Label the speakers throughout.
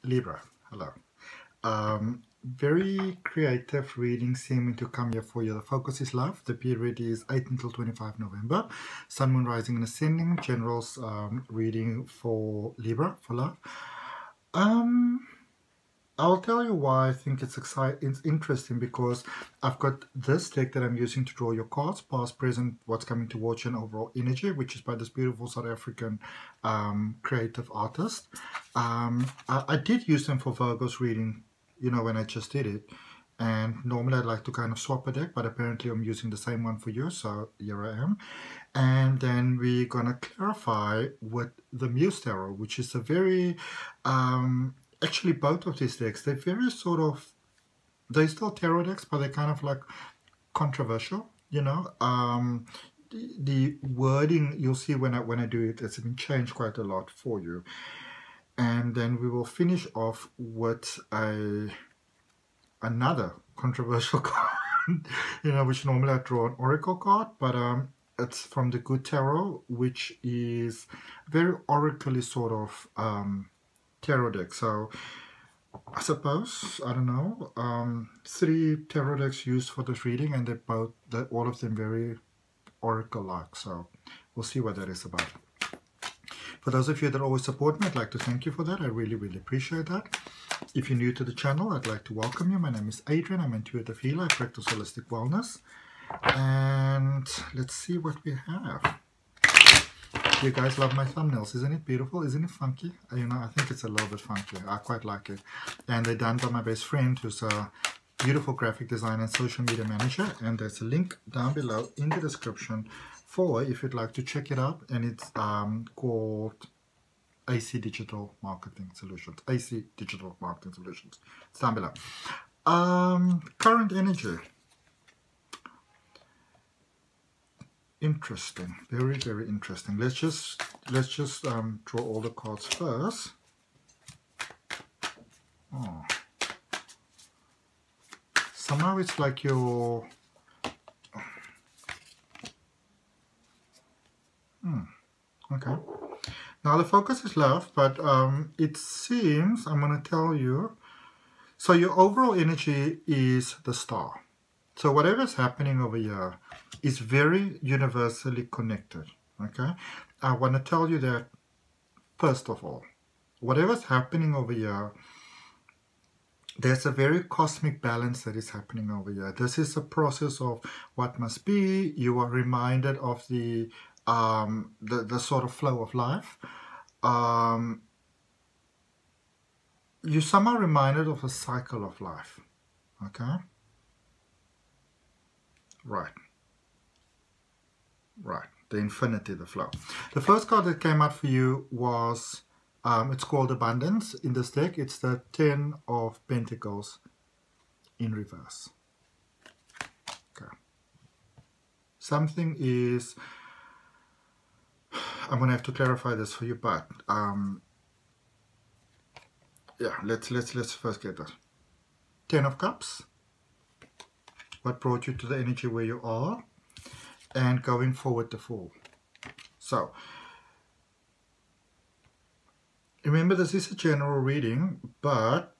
Speaker 1: Libra, hello. Very creative reading seeming to come here for you. The focus is love. The period is 8 until 25 November. Sun, Moon, Rising and Ascending. Generals reading for Libra, for love. I'll tell you why I think it's interesting, because I've got this deck that I'm using to draw your cards, past, present, what's coming towards you, and overall energy, which is by this beautiful South African creative artist. I did use them for Virgo's reading, you know, when I just did it. And normally I'd like to kind of swap a deck, but apparently I'm using the same one for you, so here I am. And then we're going to clarify with the MUSE Tarot, which is a very... actually, both of these decks, they're very sort of, they're still tarot decks, but they're kind of like controversial, you know. The wording, you'll see when I do it, it's been changed quite a lot for you. And then we will finish off with another controversial card, you know, which normally I draw an oracle card, but it's from the Good Tarot, which is very oracally sort of tarot deck. So I suppose, I don't know, 3 tarot decks used for this reading, and they're all of them very oracle-like. So we'll see what that is about. For those of you that always support me, I'd like to thank you for that. I really, really appreciate that. If you're new to the channel, I'd like to welcome you. My name is Adrian. I'm an intuitive healer. I practice holistic wellness. And let's see what we have. You guys love my thumbnails. Isn't it beautiful? Isn't it funky? You know, I think it's a little bit funky. I quite like it. And they're done by my best friend, who's a beautiful graphic designer and social media manager. And there's a link down below in the description for if you'd like to check it out. And it's called AC Digital Marketing Solutions. AC Digital Marketing Solutions. It's down below. Current energy. Interesting, very, very interesting. Let's just draw all the cards first. Oh, somehow it's like you're okay. Now the focus is love, but it seems, I'm going to tell you, so your overall energy is the Star. So whatever's happening over here is very universally connected, okay? I want to tell you that, first of all, whatever's happening over here, there's a very cosmic balance that is happening over here. This is a process of what must be. You are reminded of the sort of flow of life. You're somehow reminded of a cycle of life, okay? Right, the infinity, the flow. The first card that came out for you was, it's called Abundance. In this deck, it's the 10 of Pentacles in reverse. Okay. Something is, I'm going to have to clarify this for you, but yeah, let's first get that. 10 of Cups. What brought you to the energy where you are, and going forward, the Fool. So remember, this is a general reading, but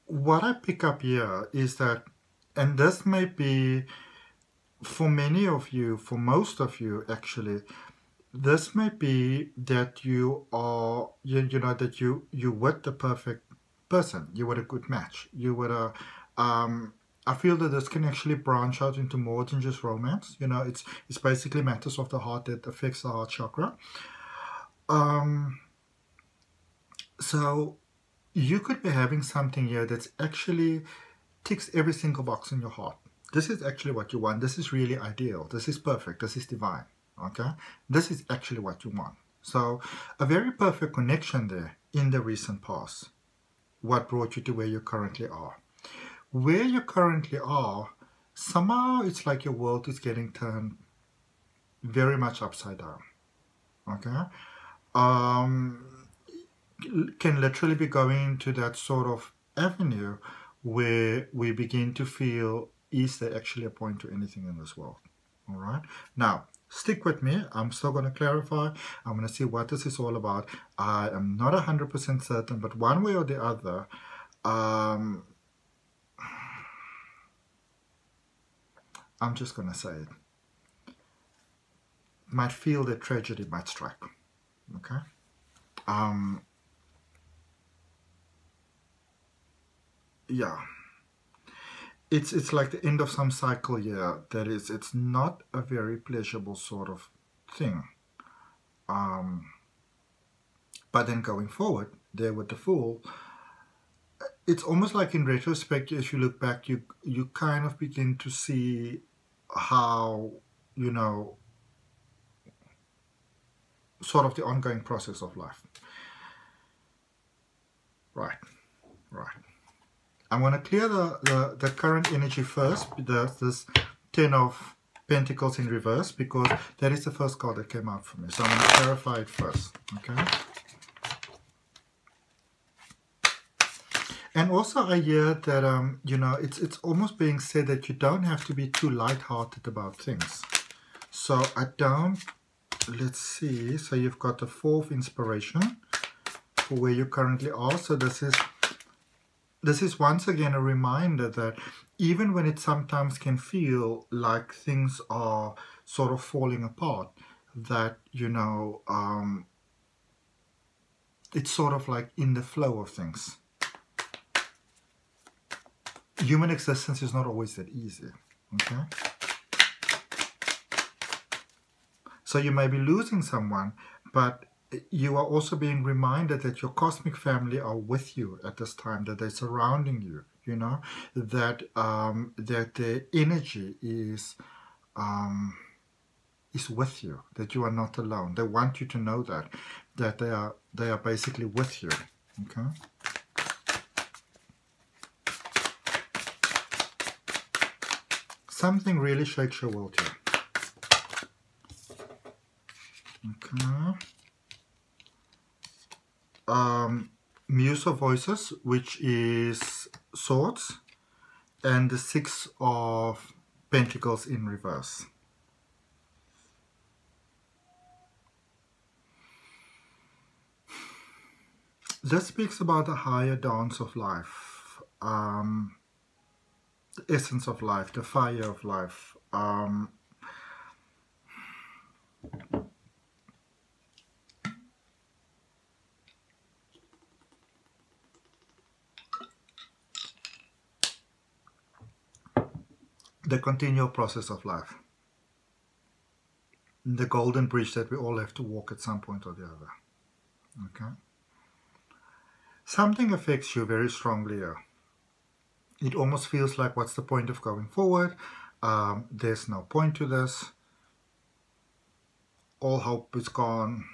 Speaker 1: what I pick up here is that, and this may be for many of you, for most of you actually, this may be that you are, you know, that you with the perfect person, you were a good match, you were a I feel that this can actually branch out into more than just romance. You know, it's basically matters of the heart that affects the heart chakra. So you could be having something here that's actually ticks every single box in your heart. This is actually what you want. This is really ideal. This is perfect. This is divine. Okay? This is actually what you want. So a very perfect connection there in the recent past. What brought you to where you currently are? Where you currently are, somehow it's like your world is getting turned very much upside down. Okay? Can literally be going to that sort of avenue where we begin to feel, is there actually a point to anything in this world? All right? Now, stick with me. I'm still going to clarify. I'm going to see what this is all about. I am not 100% certain, but one way or the other, I'm just going to say it. Might feel that tragedy might strike. Okay? Yeah. It's like the end of some cycle here. That is, it's not a very pleasurable sort of thing. But then going forward, there with the Fool, it's almost like in retrospect, as you look back, you kind of begin to see how, you know, sort of the ongoing process of life. Right. I'm going to clear the current energy first, this 10 of Pentacles in reverse, because that is the first card that came out for me. So I'm going to clarify it first, okay? And also I hear that, you know, it's almost being said that you don't have to be too light-hearted about things. So I don't, let's see, so you've got the 4th inspiration for where you currently are. So this is once again a reminder that even when it sometimes can feel like things are sort of falling apart, that, you know, it's sort of like in the flow of things. Human existence is not always that easy, okay? So you may be losing someone, but you are also being reminded that your cosmic family are with you at this time, that they're surrounding you, you know, that that their energy is with you, that you are not alone. They want you to know that they are basically with you, okay? Something really shakes your world here. Okay. Muse of Voices, which is Swords, and the 6 of Pentacles in reverse. This speaks about the higher dance of life, the essence of life, the fire of life. The continual process of life. The golden bridge that we all have to walk at some point or the other. Okay? Something affects you very strongly here. It almost feels like, what's the point of going forward? There's no point to this. All hope is gone.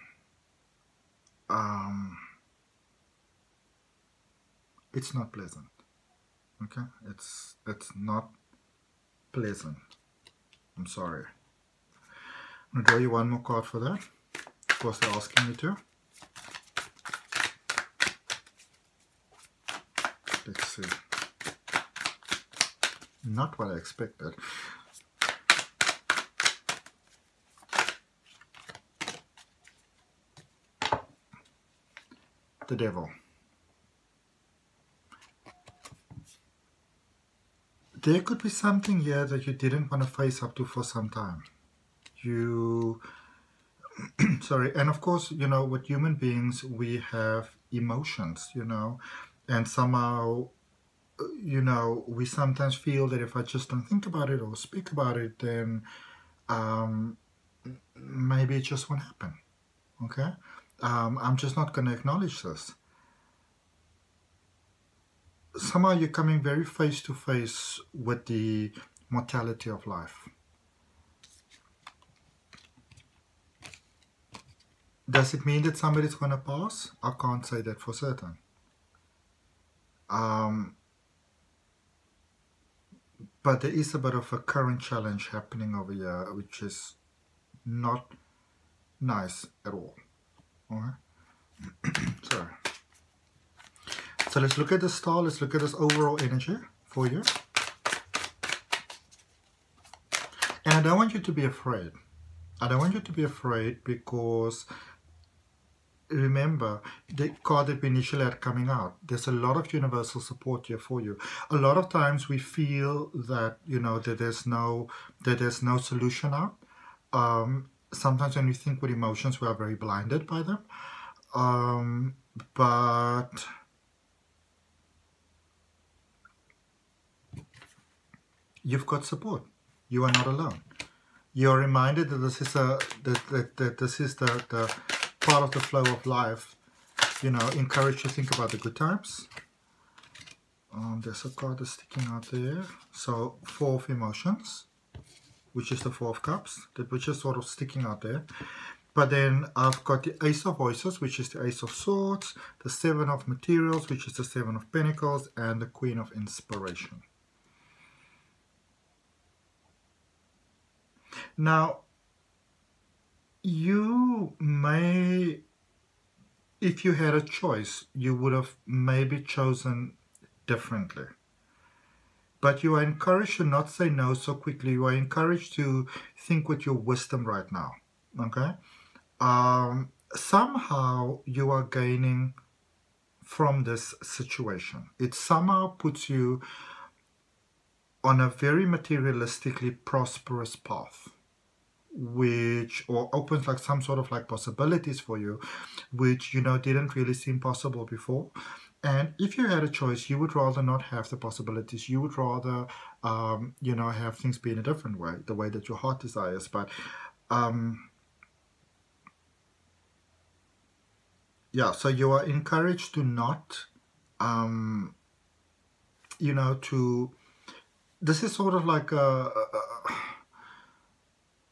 Speaker 1: It's not pleasant. Okay? It's not pleasant. I'm sorry. I'm going to draw you one more card for that. Of course, they're asking me to. Let's see. Not what I expected. The Devil. There could be something here that you didn't want to face up to for some time. Sorry, and of course, you know, with human beings, we have emotions, you know, and somehow, you know, we sometimes feel that if I just don't think about it or speak about it, then maybe it just won't happen, okay? I'm just not going to acknowledge this. Somehow you're coming very face to face with the mortality of life. Does it mean that somebody's going to pass? I can't say that for certain. But there is a bit of a current challenge happening over here, which is not nice at all. Alright? Sorry. So let's look at the star, let's look at this overall energy for you. And I don't want you to be afraid. I don't want you to be afraid, because remember the card that we initially had coming out, there's a lot of universal support here for you. A lot of times we feel that, you know, that there's no solution out. Sometimes when we think with emotions, we are very blinded by them. But you've got support. You are not alone. You're reminded that this is this is the part of the flow of life. You know, encouraged to think about the good times. There's a card that's sticking out there. So 4 of emotions, which is the 4 of cups, which is sort of sticking out there. But then I've got the Ace of Voices, which is the Ace of Swords, the 7 of Materials, which is the 7 of Pentacles, and the Queen of Inspiration. Now, you may, if you had a choice, you would have maybe chosen differently. But you are encouraged to not say no so quickly. You are encouraged to think with your wisdom right now. Okay? Somehow you are gaining from this situation. It somehow puts you on a very materialistically prosperous path, or opens like some sort of like possibilities for you, which, you know, didn't really seem possible before. And if you had a choice, you would rather not have the possibilities. You would rather, you know, have things be in a different way, the way that your heart desires. But yeah, so you are encouraged to not, you know, this is sort of like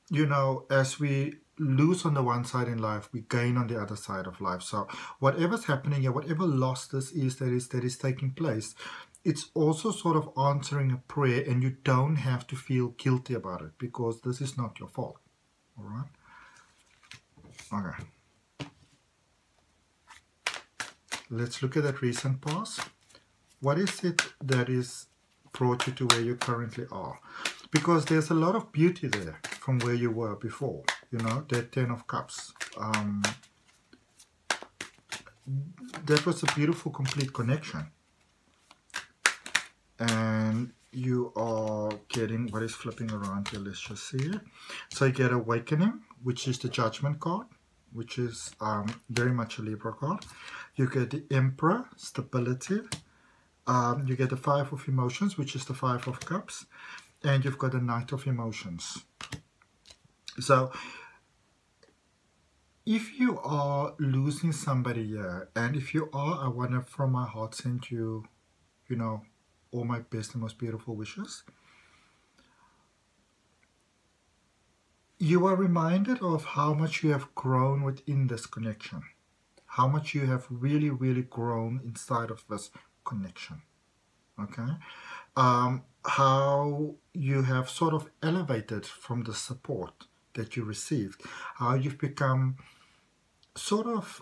Speaker 1: you know, as we lose on the one side in life, we gain on the other side of life. So whatever's happening here, whatever loss this is that is taking place, it's also sort of answering a prayer, and you don't have to feel guilty about it, because this is not your fault. All right? Okay. Let's look at that recent past. What is it that is brought you to where you currently are? Because there's a lot of beauty there from where you were before. You know, that 10 of Cups. That was a beautiful, complete connection. And you are getting, what is flipping around here? Let's just see it. So you get Awakening, which is the Judgment card, which is very much a Libra card. You get the Emperor, Stability. You get the 5 of Emotions, which is the 5 of Cups. And you've got the Knight of Emotions. So if you are losing somebody here, and if you are, I want to from my heart send you, you know, all my best and most beautiful wishes. You are reminded of how much you have grown within this connection. How much you have really, really grown inside of this connection. Okay? How you have sort of elevated from the support that you received. How you've become sort of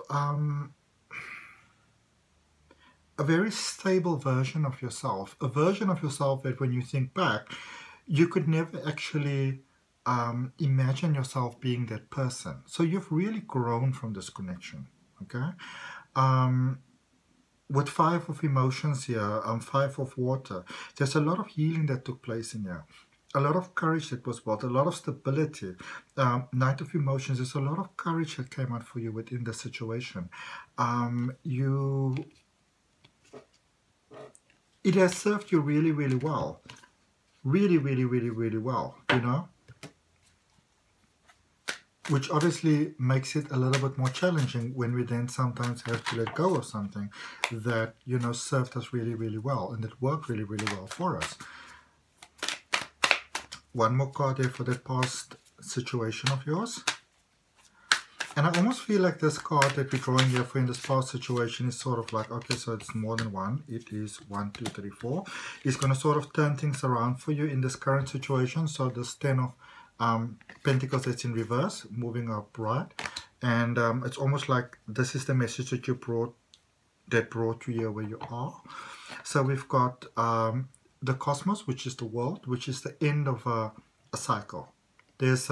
Speaker 1: a very stable version of yourself. A version of yourself that when you think back, you could never actually imagine yourself being that person. So you've really grown from this connection. Okay? With 5 of Emotions here, 5 of Water, there's a lot of healing that took place in here. A lot of courage that was brought, a lot of stability. Knight of Emotions, there's a lot of courage that came out for you within the situation. It has served you really, really well. Really, really, really, really well, you know? Which obviously makes it a little bit more challenging when we then sometimes have to let go of something that, you know, served us really, really well and that worked really, really well for us. One more card there for that past situation of yours. And I almost feel like this card that we're drawing here for in this past situation is sort of like, okay, so it's more than one. It is 1, 2, 3, 4. It's going to sort of turn things around for you in this current situation. So this 10 of Pentacles that's in reverse, moving upright, and it's almost like this is the message that you brought, that brought you here where you are. So we've got the cosmos, which is the world, which is the end of a cycle. There's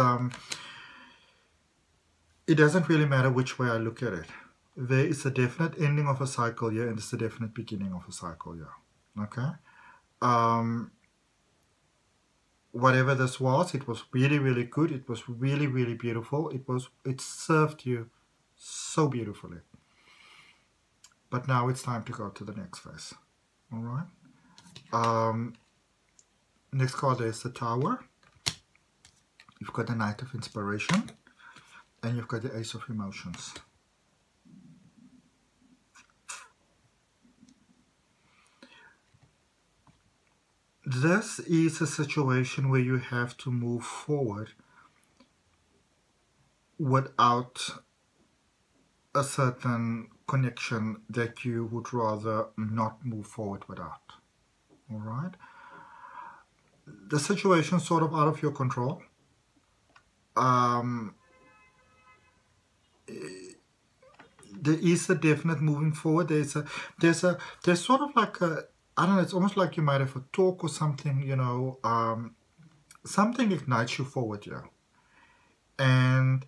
Speaker 1: it doesn't really matter which way I look at it. There is a definite ending of a cycle here, and there's a definite beginning of a cycle here. Okay? Whatever this was, it was really, really good. It was really, really beautiful. It served you so beautifully. But now it's time to go to the next phase. All right? Next card is the Tower. You've got the Knight of Inspiration. And you've got the Ace of Emotions. This is a situation where you have to move forward without a certain connection that you would rather not move forward without. All right? The situation is sort of out of your control. There is a definite moving forward. There's sort of like a, I don't know, it's almost like you might have a talk or something, you know, something ignites you forward here. And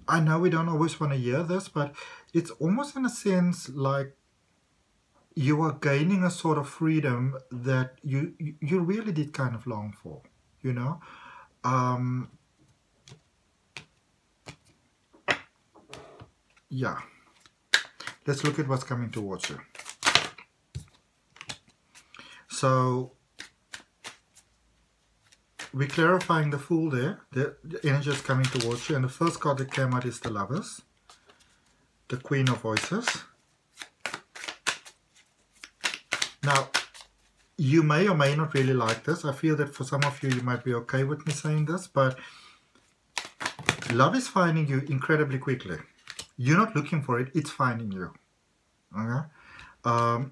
Speaker 1: I know we don't always want to hear this, but it's almost in a sense like you are gaining a sort of freedom that you really did kind of long for, you know. Yeah. Let's look at what's coming towards you. So we're clarifying the Fool there. The energy is coming towards you. And the first card that came out is the Lovers. The Queen of Voices. Now, you may or may not really like this. I feel that for some of you, you might be okay with me saying this. But love is finding you incredibly quickly. You're not looking for it. It's finding you. Okay?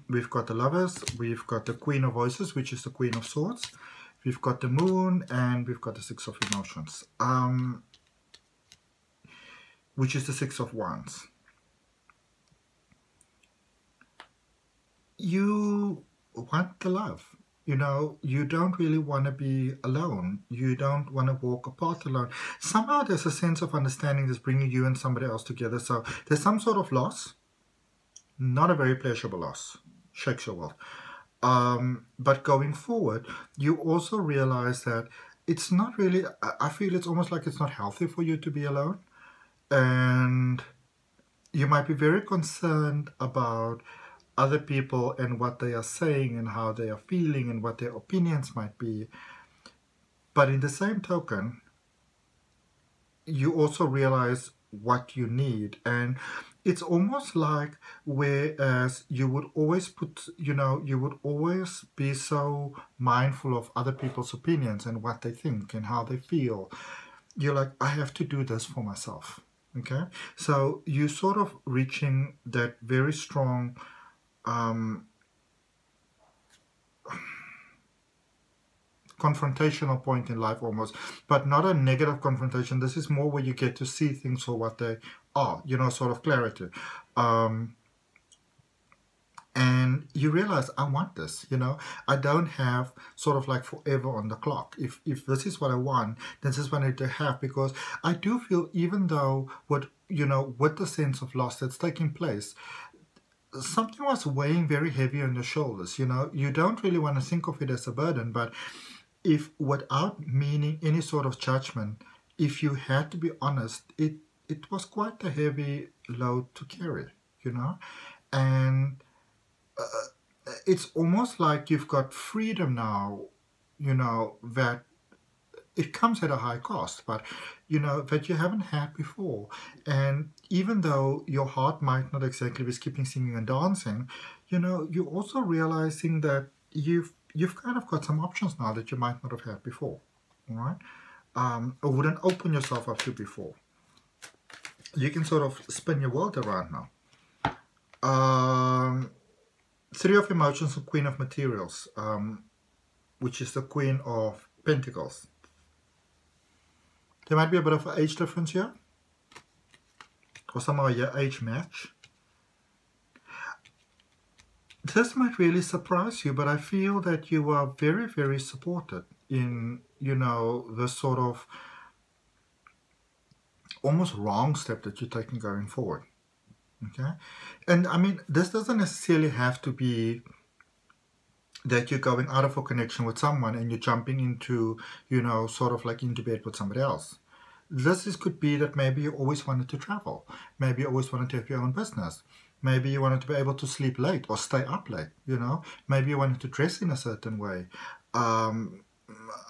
Speaker 1: We've got the Lovers, we've got the Queen of Voices, which is the Queen of Swords, we've got the Moon, and we've got the Six of Emotions, which is the Six of Wands. You want the love, you know, you don't really want to be alone, you don't want to walk apart alone. Somehow there's a sense of understanding that's bringing you and somebody else together, so there's some sort of loss. Not a very pleasurable loss. Shakes your world. But going forward, you also realize that it's not really, I feel it's almost like it's not healthy for you to be alone. And you might be very concerned about other people and what they are saying and how they are feeling and what their opinions might be. But in the same token, you also realize what you need. And it's almost like whereas you would always put, you know, you would always be so mindful of other people's opinions and what they think and how they feel. You're like, I have to do this for myself. Okay? So you sort of reaching that very strong confrontational point in life almost, but not a negative confrontation. This is more where you get to see things for what they are, you know, sort of clarity. And you realize, I want this, you know, I don't have sort of like forever on the clock. If this is what I want, then this is what I need to have, because I do feel, even though what, you know, with the sense of loss that's taking place, something was weighing very heavy on your shoulders, you know. You don't really want to think of it as a burden, but if, without meaning any sort of judgment, if you had to be honest, it was quite a heavy load to carry, you know. And it's almost like you've got freedom now, you know, that it comes at a high cost, but, you know, that you haven't had before. And even though your heart might not exactly be skipping, singing, and dancing, you know, you're also realizing that you've kind of got some options now that you might not have had before, all right? Or wouldn't open yourself up to before. You can sort of spin your world around now. Three of Emotions and Queen of Materials, which is the Queen of Pentacles. There might be a bit of an age difference here, or somehow your age match. This might really surprise you, but I feel that you are very, very supported in, you know, the sort of almost wrong step that you're taking going forward. Okay, and I mean, this doesn't necessarily have to be that you're going out of a connection with someone and you're jumping into, you know, sort of like into bed with somebody else. This could be that maybe you always wanted to travel. Maybe you always wanted to have your own business. Maybe you wanted to be able to sleep late or stay up late, you know. Maybe you wanted to dress in a certain way.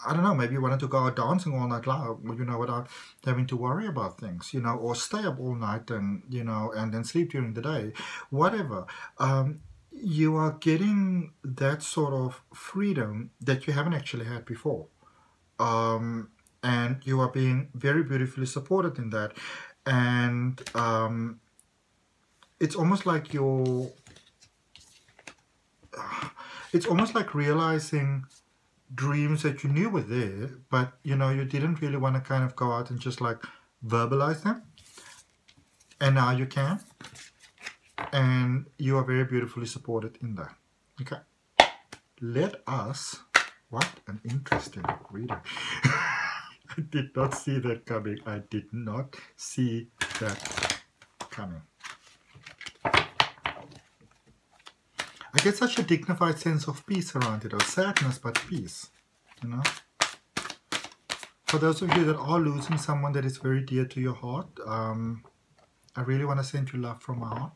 Speaker 1: I don't know, maybe you wanted to go out dancing all night long, you know, without having to worry about things, you know, or stay up all night and, you know, and then sleep during the day, whatever. You are getting that sort of freedom that you haven't actually had before. And you are being very beautifully supported in that. And it's almost like it's almost like realizing dreams that you knew were there, but you know, you didn't really want to kind of go out and just like verbalize them, and now you can, and you are very beautifully supported in that. Okay, let us, what an interesting reading. I did not see that coming. I did not see that coming. I get such a dignified sense of peace around it, or sadness, but peace, you know. For those of you that are losing someone that is very dear to your heart, I really want to send you love from my heart.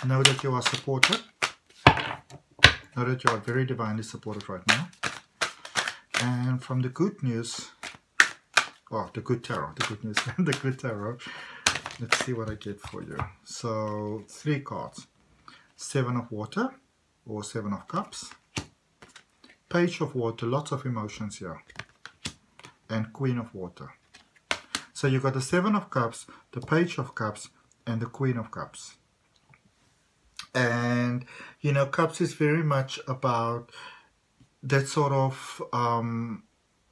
Speaker 1: Know that you are supported. Know that you are very divinely supported right now. And from the good news, oh, the good tarot, the good news, the good tarot. Let's see what I get for you. So 3 cards. 7 of water or 7 of cups. Page of water, lots of emotions here. And Queen of water. So you got the 7 of cups, the Page of cups, and the Queen of cups. And you know, cups is very much about that sort of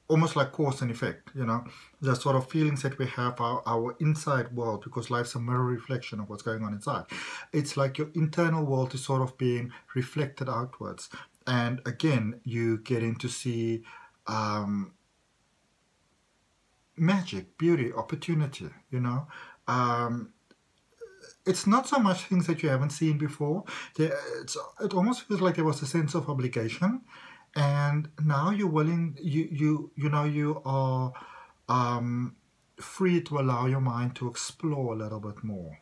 Speaker 1: almost like cause and effect, you know, the sort of feelings that we have, our inside world, because life's a mirror reflection of what's going on inside. It's like your internal world is sort of being reflected outwards. And again, you getting to see magic, beauty, opportunity, you know. It's not so much things that you haven't seen before. It almost feels like there was a sense of obligation. And now you're willing, you know, you are free to allow your mind to explore a little bit more.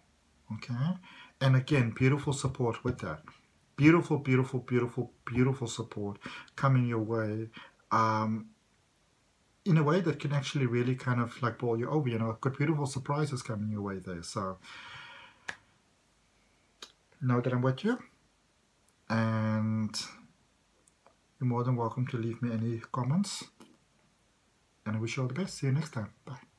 Speaker 1: Okay? And again, beautiful support with that. Beautiful, beautiful, beautiful, beautiful support coming your way in a way that can actually really kind of like bowl you over. You know, got beautiful surprises coming your way there. So know that I'm with you. And you're more than welcome to leave me any comments. And I wish you all the best. See you next time. Bye.